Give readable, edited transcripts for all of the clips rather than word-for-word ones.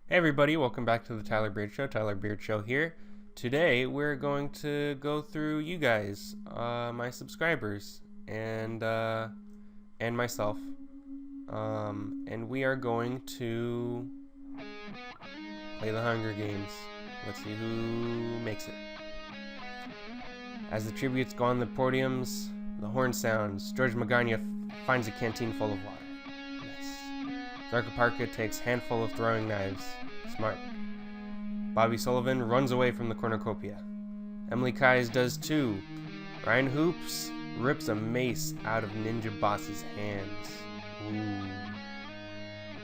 Hey everybody, welcome back to the Tyler Beard Show. Tyler Beard Show here. Today we're going to go through you guys, my subscribers, and myself, and we are going to play the Hunger Games. Let's see who makes it. As the tributes go on the podiums, the horn sounds. George Magana finds a canteen full of water. Nice. Zarkaparka takes handful of throwing knives. Smart. Bobby Sullivan runs away from the cornucopia. Emily Kais does too. Ryan Hoops rips a mace out of Ninja Boss's hands. Ooh.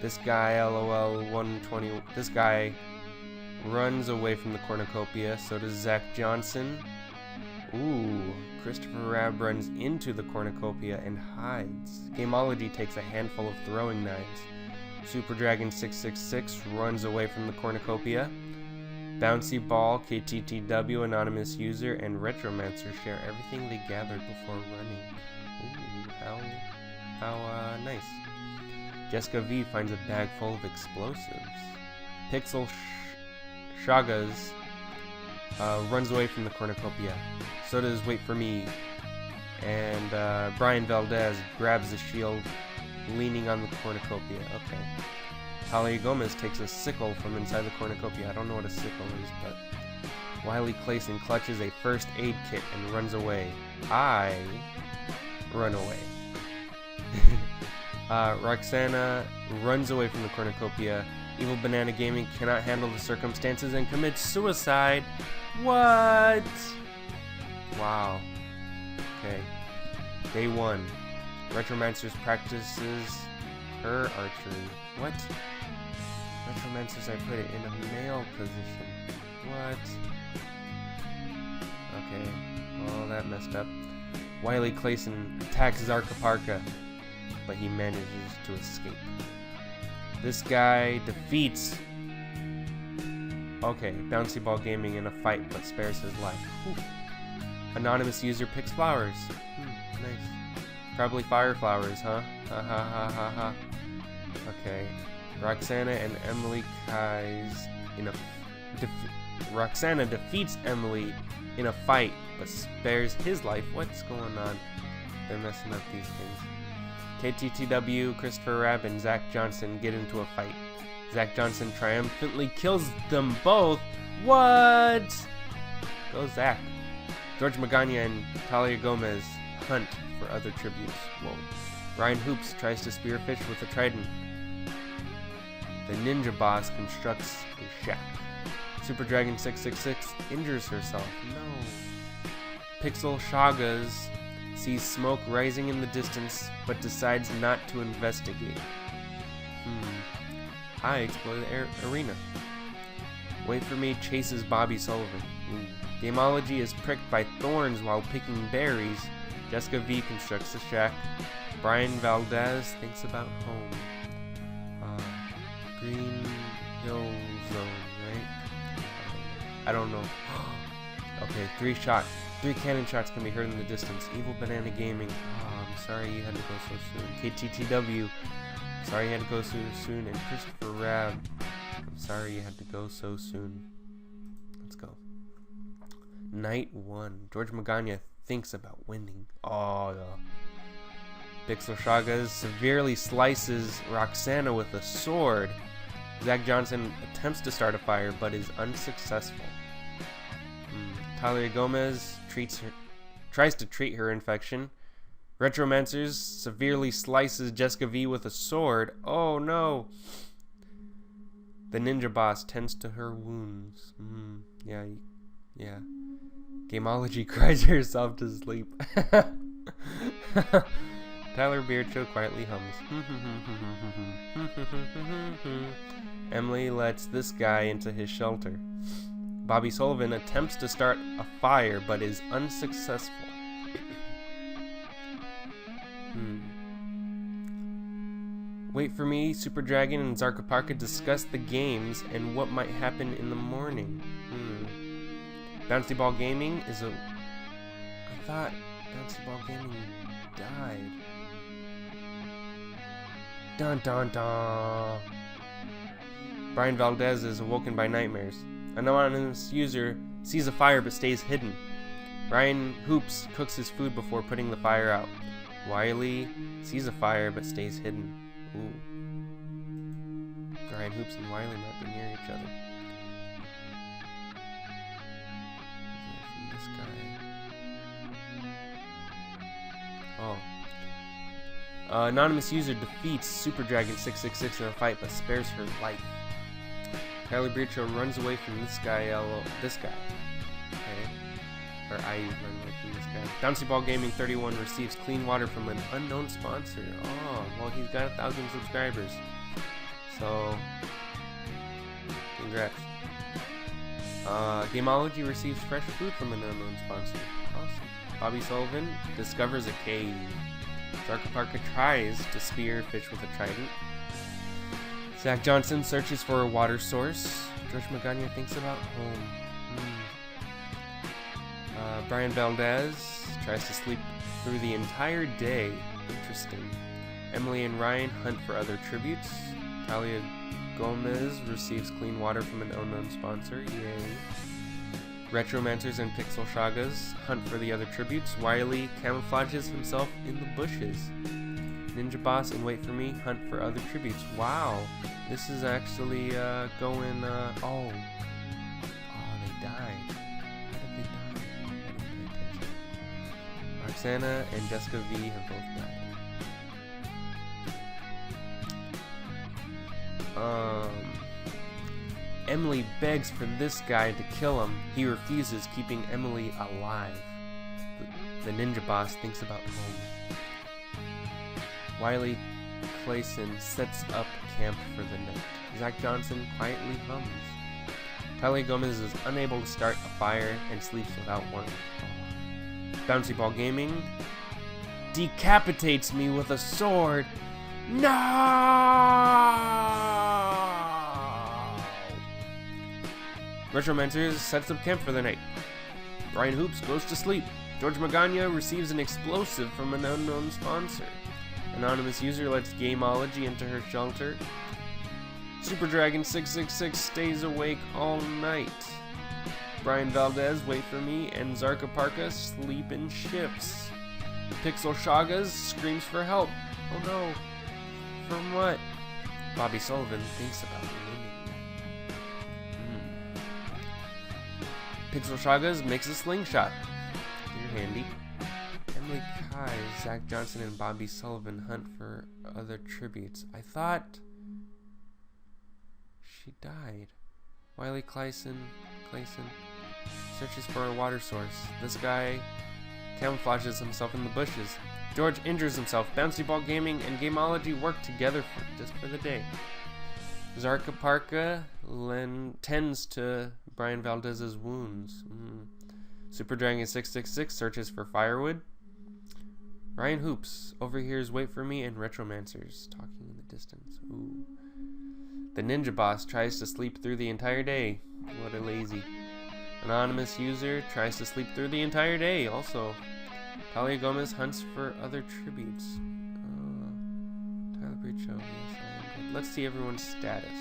This guy, LOL 120. This guy runs away from the cornucopia. So does Zach Johnson. Ooh. Christopher Rabb runs into the cornucopia and hides. Gameology takes a handful of throwing knives. Super Dragon 666 runs away from the cornucopia. Bouncy Ball, KTTW, Anonymous User, and Retromancer share everything they gathered before running. Ooh, how nice. Jessica V finds a bag full of explosives. Pixel Shagas runs away from the cornucopia. So does Wait For Me. And Brian Valdez grabs the shield, leaning on the cornucopia. Okay. Talia Gomez takes a sickle from inside the cornucopia. I don't know what a sickle is, but Wiley Clayson clutches a first aid kit and runs away. I run away. Roxana runs away from the cornucopia. Evil Banana Gaming cannot handle the circumstances and commits suicide. What? Wow. Okay. Day 1. Retromancers practices her archery. What? Retromancers, I put it in a male position. What? Okay. Well, that messed up. Wiley Clayson attacks Zarkaparka, but he manages to escape. This guy defeats... Okay, Bouncy Ball Gaming in a fight, but spares his life. Whew. Anonymous User picks flowers. Nice. Probably fire flowers, huh? Ha ha ha ha ha. Okay. Roxana and Emily Kais in a... Roxana defeats Emily in a fight, but spares his life. What's going on? They're messing up these things. KTTW, Christopher Rabb, and Zach Johnson get into a fight. Zach Johnson triumphantly kills them both. What? Go Zach. George Magana and Talia Gomez hunt for other tributes. Whoa. Ryan Hoops tries to spearfish with a trident. The ninja boss constructs a shack. Super Dragon 666 injures herself. No. Pixel Shagas sees smoke rising in the distance, but decides not to investigate. I explore the arena. Wait For Me chases Bobby Sullivan. Gameology is pricked by thorns while picking berries. Jessica V constructs a shack. Brian Valdez thinks about home. Green Hill Zone, right? I don't know. Okay, 3 cannon shots can be heard in the distance. Evil Banana Gaming. Oh, I'm sorry you had to go so soon. KTTW. Sorry you had to go so soon. And Christopher Rabb. I'm sorry you had to go so soon. Let's go. Night 1. George Magana thinks about winning. Oh, yeah. Pixel Shagas severely slices Roxana with a sword. Zach Johnson attempts to start a fire, but is unsuccessful. Talia Gomez tries to treat her infection. Retromancers severely slices Jessica V with a sword. Oh no! The ninja boss tends to her wounds. Yeah. Gameology cries herself to sleep. Tyler Beard Show quietly hums. Emily lets this guy into his shelter. Bobby Sullivan attempts to start a fire, but is unsuccessful. Wait For Me, Super Dragon, and Zarkaparka discuss the games and what might happen in the morning. Bouncy Ball Gaming is a... I thought Bouncy Ball Gaming died. Dun dun dun. Brian Valdez is awoken by nightmares. An anonymous user sees a fire but stays hidden. Ryan Hoops cooks his food before putting the fire out. Wiley sees a fire but stays hidden. Ooh. Ryan Hoops and Wiley might be near each other. This guy. Oh. Anonymous user defeats Super Dragon 666 in a fight but spares her life. tylerbeardshow runs away from this guy. Okay. Or I run away from this guy. Bouncy Ball Gaming 31 receives clean water from an unknown sponsor. Oh, well, he's got 1,000 subscribers. So, congrats. Gameology receives fresh food from an unknown sponsor. Awesome. Bobby Sullivan discovers a cave. Zarkaparka tries to spear fish with a trident. Zach Johnson searches for a water source. George Magana thinks about home. Brian Valdez tries to sleep through the entire day. Interesting. Emily and Ryan hunt for other tributes. Talia Gomez receives clean water from an unknown sponsor. Yay. Retromancers and Pixel Shagas hunt for the other tributes. Wiley camouflages himself in the bushes. Ninja Boss and Wait For Me hunt for other tributes. Wow. This is actually going... Oh, they died. How did they die? I didn't pay attention. Roxana and Jessica V have both died. Emily begs for this guy to kill him. He refuses, keeping Emily alive. The ninja boss thinks about home. Wiley Clayson sets up camp for the night. Zach Johnson quietly hums. Talia Gomez is unable to start a fire and sleeps without warning. Bouncy Ball Gaming decapitates me with a sword. No! Retromancers sets up camp for the night. Ryan Hoops goes to sleep. George Magana receives an explosive from an unknown sponsor. Anonymous user lets Gameology into her shelter. Super Dragon 666 stays awake all night. Brian Valdez, Wait For Me, and Zarkaparka sleep in ships. Pixel Shagas screams for help. Oh no. From what? Bobby Sullivan thinks about winning. Pixel Shagas makes a slingshot. You're handy. Emily Kai, Zach Johnson, and Bobby Sullivan hunt for other tributes. I thought she died. Wiley Clayson searches for a water source. This guy camouflages himself in the bushes. George injures himself. Bouncy Ball Gaming and Gameology work together just for the day. Zarkaparka tends to Brian Valdez's wounds. Super Dragon 666 searches for firewood. Ryan Hoops overhears Wait For Me and Retromancers talking in the distance. Ooh. The ninja boss tries to sleep through the entire day. What a lazy. Anonymous user tries to sleep through the entire day also. Talia Gomez hunts for other tributes. tylerbeardshow, yes, I am good. Let's see everyone's status.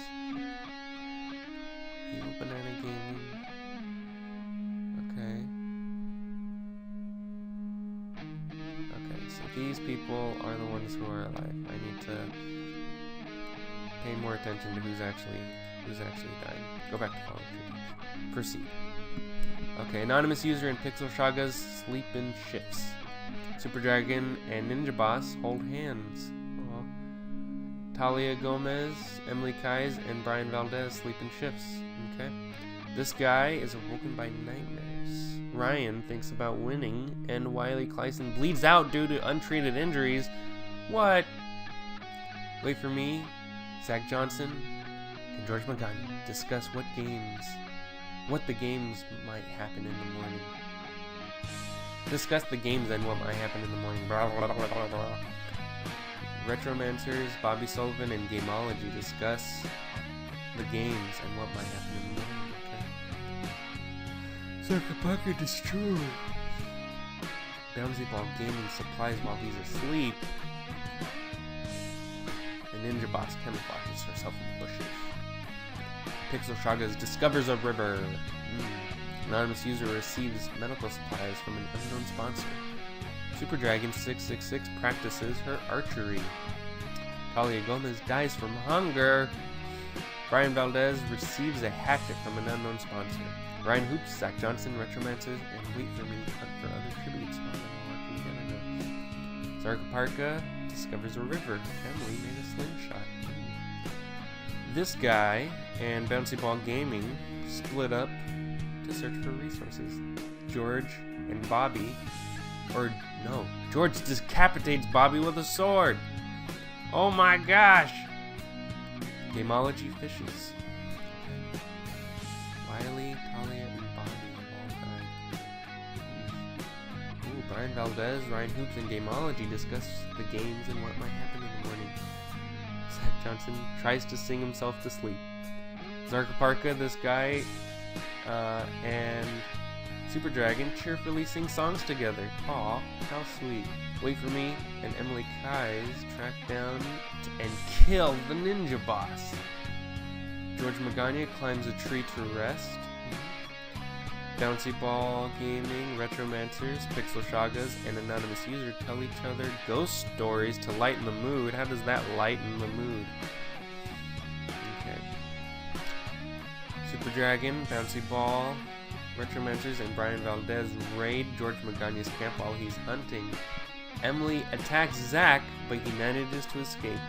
Evil Banana Gaming. Okay, so these people are the ones who are alive. I need to pay more attention to who's actually dying. Go back to following tributes. Proceed. Okay, anonymous user and Pixel Shagas sleep in ships. Super Dragon and Ninja Boss hold hands. Aww. Talia Gomez, Emily Kais, and Brian Valdez sleep in shifts. Okay. This guy is awoken by nightmares. Ryan thinks about winning, and Wiley Clayson bleeds out due to untreated injuries. What? Wait For Me, Zach Johnson, and George Magana discuss what the games might happen in the morning. Discuss the games and what might happen in the morning. Blah, blah, blah, blah, blah. Retromancers, Bobby Sullivan, and Gameology discuss the games and what might happen in the morning. Okay. Zarkaparka destroyed. Bouncy Ball Gaming supplies while he's asleep. The Ninja Boss camouflages herself in the bushes. Pixel Shagas discovers a river. Anonymous user receives medical supplies from an unknown sponsor. Super Dragon 666 practices her archery. Talia Gomez dies from hunger. Brian Valdez receives a hatchet from an unknown sponsor. Ryan Hoops, Zach Johnson, Retromancers, and Wait For Me hunt for other tributes. Zarkaparka discovers a river. Emily made a slingshot. This guy and Bouncy Ball Gaming split up to search for resources. George and Bobby, George decapitates Bobby with a sword. Oh my gosh! Gamology fishes. Wiley, Talia, and Bobby have all died. Ooh, Brian Valdez, Ryan Hoops, and Gamology discuss the games and what might happen in the morning. Zach Johnson tries to sing himself to sleep. Zarkaparka, this guy, and Super Dragon cheerfully sing songs together. Aw, how sweet. Wait For Me and Emily Kais track down and kill the ninja boss. George Magana climbs a tree to rest. Bouncy Ball Gaming, Retromancers, Pixel Shagas, and Anonymous User tell each other ghost stories to lighten the mood. How does that lighten the mood? Okay. Super Dragon, Bouncy Ball, Retromancers, and Brian Valdez raid George Magana's camp while he's hunting. Emily attacks Zach, but he manages to escape.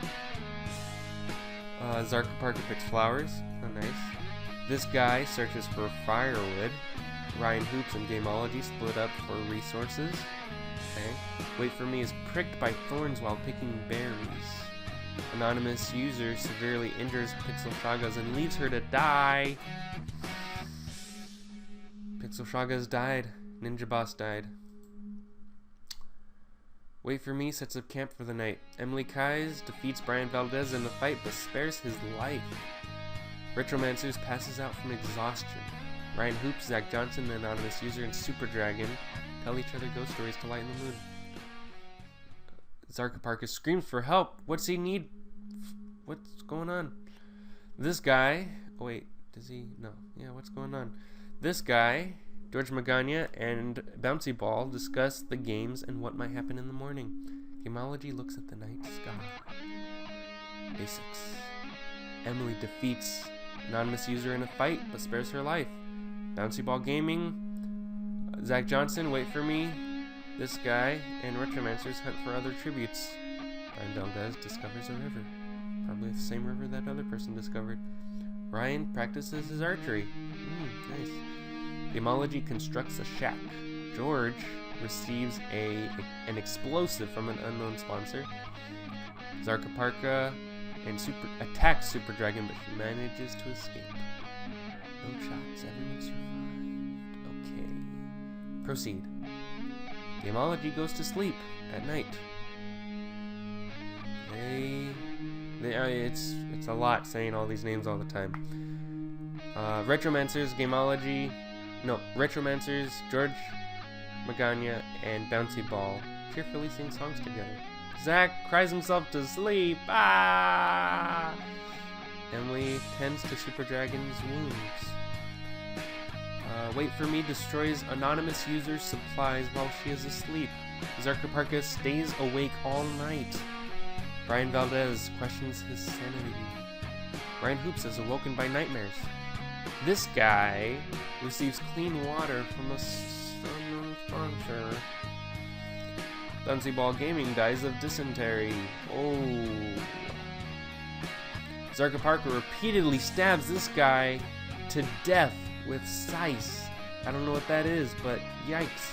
Zarkaparka picks flowers. Oh, nice. This guy searches for firewood. Ryan Hoops and Gamology split up for resources. Okay. Wait For Me is pricked by thorns while picking berries. Anonymous user severely injures Pixel Shagas and leaves her to die. Pixel Shagas died. Ninja boss died. Wait For Me sets up camp for the night. Emily Kais defeats Brian Valdez in the fight but spares his life. Retromancers passes out from exhaustion. Ryan Hoops, Zach Johnson, the Anonymous User, and Super Dragon tell each other ghost stories to lighten the mood. Zarkaparka screams for help. What's he need? What's going on? This guy... Oh wait, does he... No. Yeah, what's going on? This guy... George Magana and Bouncy Ball discuss the games and what might happen in the morning. Gamology looks at the night sky. Day 6. Emily defeats Anonymous User in a fight, but spares her life. Bouncy Ball Gaming, Zach Johnson, Wait For Me, this guy, and Retromancers hunt for other tributes. Brian Valdez discovers a river. Probably the same river that other person discovered. Ryan practices his archery. Nice. Gamology constructs a shack. George receives an explosive from an unknown sponsor. Zarkaparka and attacks Super Dragon, but she manages to escape. No shots, everyone survived. Okay. Proceed. Gamology goes to sleep at night. It's a lot saying all these names all the time. Retromancers, George Magana, and Bouncy Ball cheerfully sing songs together. Zach cries himself to sleep. Ah! Emily tends to Super Dragon's wounds. Wait For Me destroys Anonymous User's supplies while she is asleep. Zarkaparka stays awake all night. Brian Valdez questions his sanity. Ryan Hoops is awoken by nightmares. This guy receives clean water from a sponsor. Bouncy Ball Gaming dies of dysentery. Oh. Zarkaparka repeatedly stabs this guy to death with scythe. I don't know what that is, but yikes.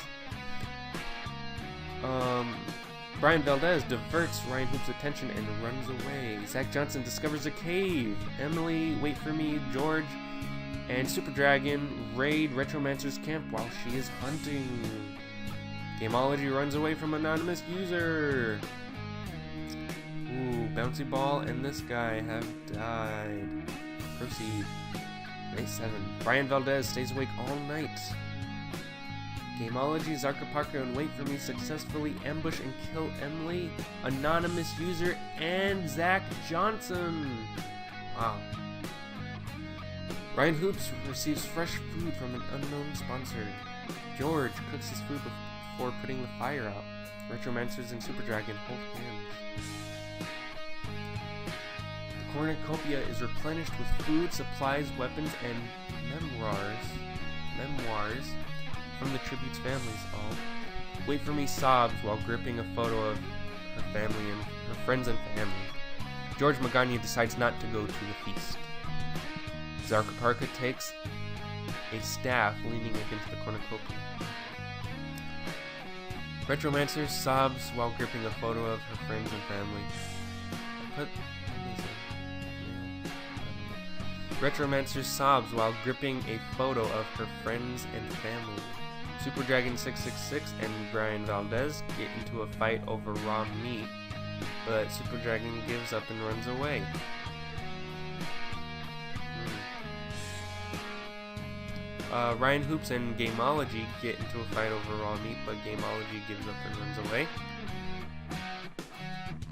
Brian Valdez diverts Ryan Hoop's attention and runs away. Zach Johnson discovers a cave. Emily, Wait For Me, George, and Super Dragon raid Retromancer's camp while she is hunting. Gamology runs away from Anonymous User. Ooh, Bouncy Ball and this guy have died. Proceed. Day 7. Brian Valdez stays awake all night. Gamology, Zarkaparka, and Wait For Me successfully ambush and kill Emily, Anonymous User, and Zach Johnson. Wow. Ryan Hoops receives fresh food from an unknown sponsor. George cooks his food before putting the fire out. Retromancers and Super Dragon hold hands. The cornucopia is replenished with food, supplies, weapons, and memoirs from the tribute's families. Oh, Wait for Me sobs while gripping a photo of her family and her friends and family. George Magana decides not to go to the feast. Zarkaparka takes a staff leaning against the cornucopia. Retromancer sobs while gripping a photo of her friends and family. Retromancer sobs while gripping a photo of her friends and family. Super Dragon 666 and Brian Valdez get into a fight over raw meat, but Super Dragon gives up and runs away. Ryan Hoops and Gameology get into a fight over raw meat, but Gameology gives up and runs away.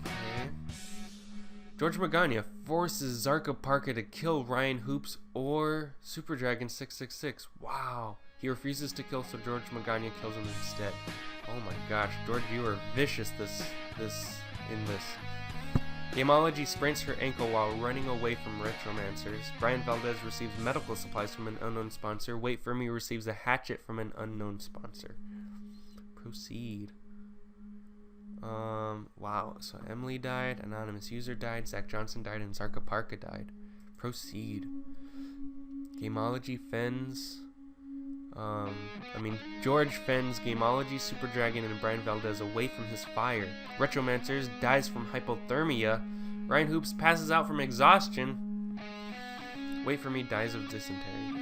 Okay. George Magana forces Zarkaparka to kill Ryan Hoops or Super Dragon 666. Wow. He refuses to kill, so George Magana kills him instead. Oh my gosh, George, you are vicious in this. Gameology sprains her ankle while running away from Retromancers. Brian Valdez receives medical supplies from an unknown sponsor. Wait for Me receives a hatchet from an unknown sponsor. Proceed. Wow. So Emily died, anonymous user died, Zach Johnson died, and Zarkaparka died. Proceed. Gameology fends. George fends Gameology, Super Dragon, and Brian Valdez away from his fire. Retromancers dies from hypothermia. Ryan Hoops passes out from exhaustion. Wait for Me dies of dysentery.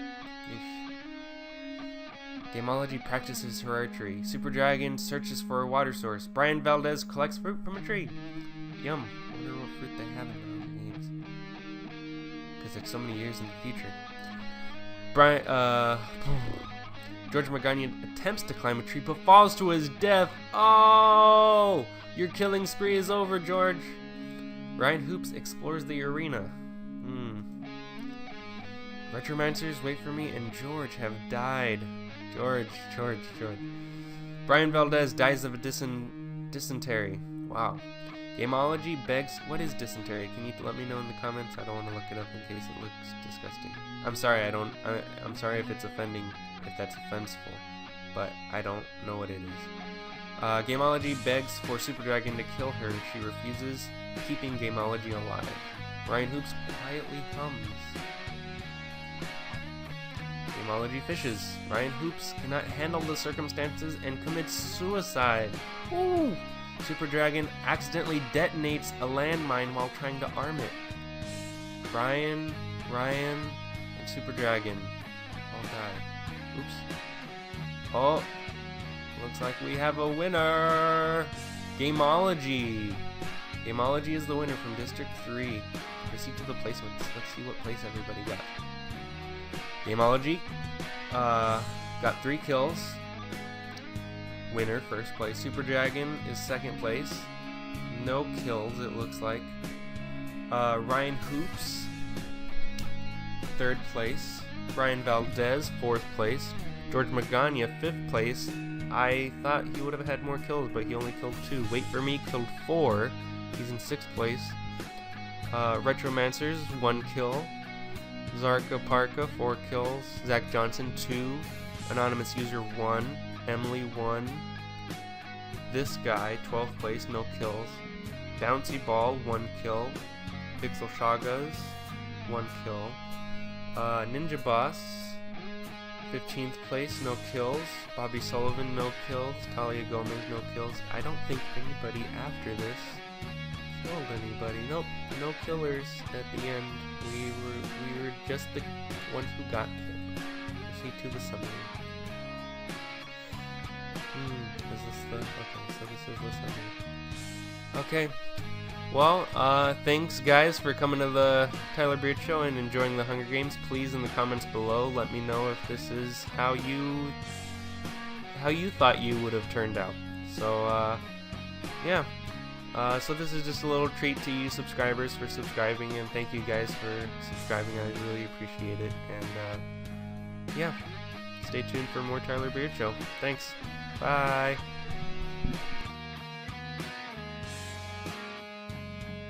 Gameology practices her archery. Super Dragon searches for a water source. Brian Valdez collects fruit from a tree. Yum. I wonder what fruit they have in their games. Because it's so many years in the future. George Magana attempts to climb a tree but falls to his death. Oh! Your killing spree is over, George. Ryan Hoops explores the arena. Retromancers, Wait for Me, and George have died. George. Brian Valdez dies of a dysentery. Wow. Gameology begs. What is dysentery? Can you let me know in the comments? I don't want to look it up in case it looks disgusting. I'm sorry. I'm sorry if it's offending. If that's offensive, but I don't know what it is. Gameology begs for Super Dragon to kill her. She refuses, keeping Gameology alive. Ryan Hoops quietly hums. Gameology fishes. Ryan Hoops cannot handle the circumstances and commits suicide. Woo! Super Dragon accidentally detonates a landmine while trying to arm it. Ryan, and Super Dragon all die. Oops. Oh, looks like we have a winner. Gameology. Gameology is the winner from District 3. Proceed to the placements. Let's see what place everybody got. Gameology got 3 kills. Winner, first place. Super Dragon is second place. No kills, it looks like. Ryan Hoops, third place. Brian Valdez, 4th place. George Magana, 5th place. I thought he would have had more kills, but he only killed 2. Wait for Me killed 4. He's in 6th place. Retromancers, 1 kill. Zarkaparka, 4 kills. Zach Johnson, 2. Anonymous user, 1. Emily, 1. This guy, 12th place, no kills. Bouncy Ball, 1 kill. Pixel Shagas, 1 kill. Ninja Boss, 15th place, no kills. Bobby Sullivan, no kills. Talia Gomez, no kills. I don't think anybody after this killed anybody. Nope, no killers at the end. We were just the ones who got killed. Proceed to the summary. Is this the... Okay, so this is the summary. Okay. Well, thanks guys for coming to the Tyler Beard Show and enjoying the Hunger Games. Please, in the comments below, let me know if this is how you thought you would have turned out. So, yeah. So this is just a little treat to you subscribers for subscribing, and thank you guys for subscribing. I really appreciate it. And yeah, stay tuned for more Tyler Beard Show. Thanks. Bye.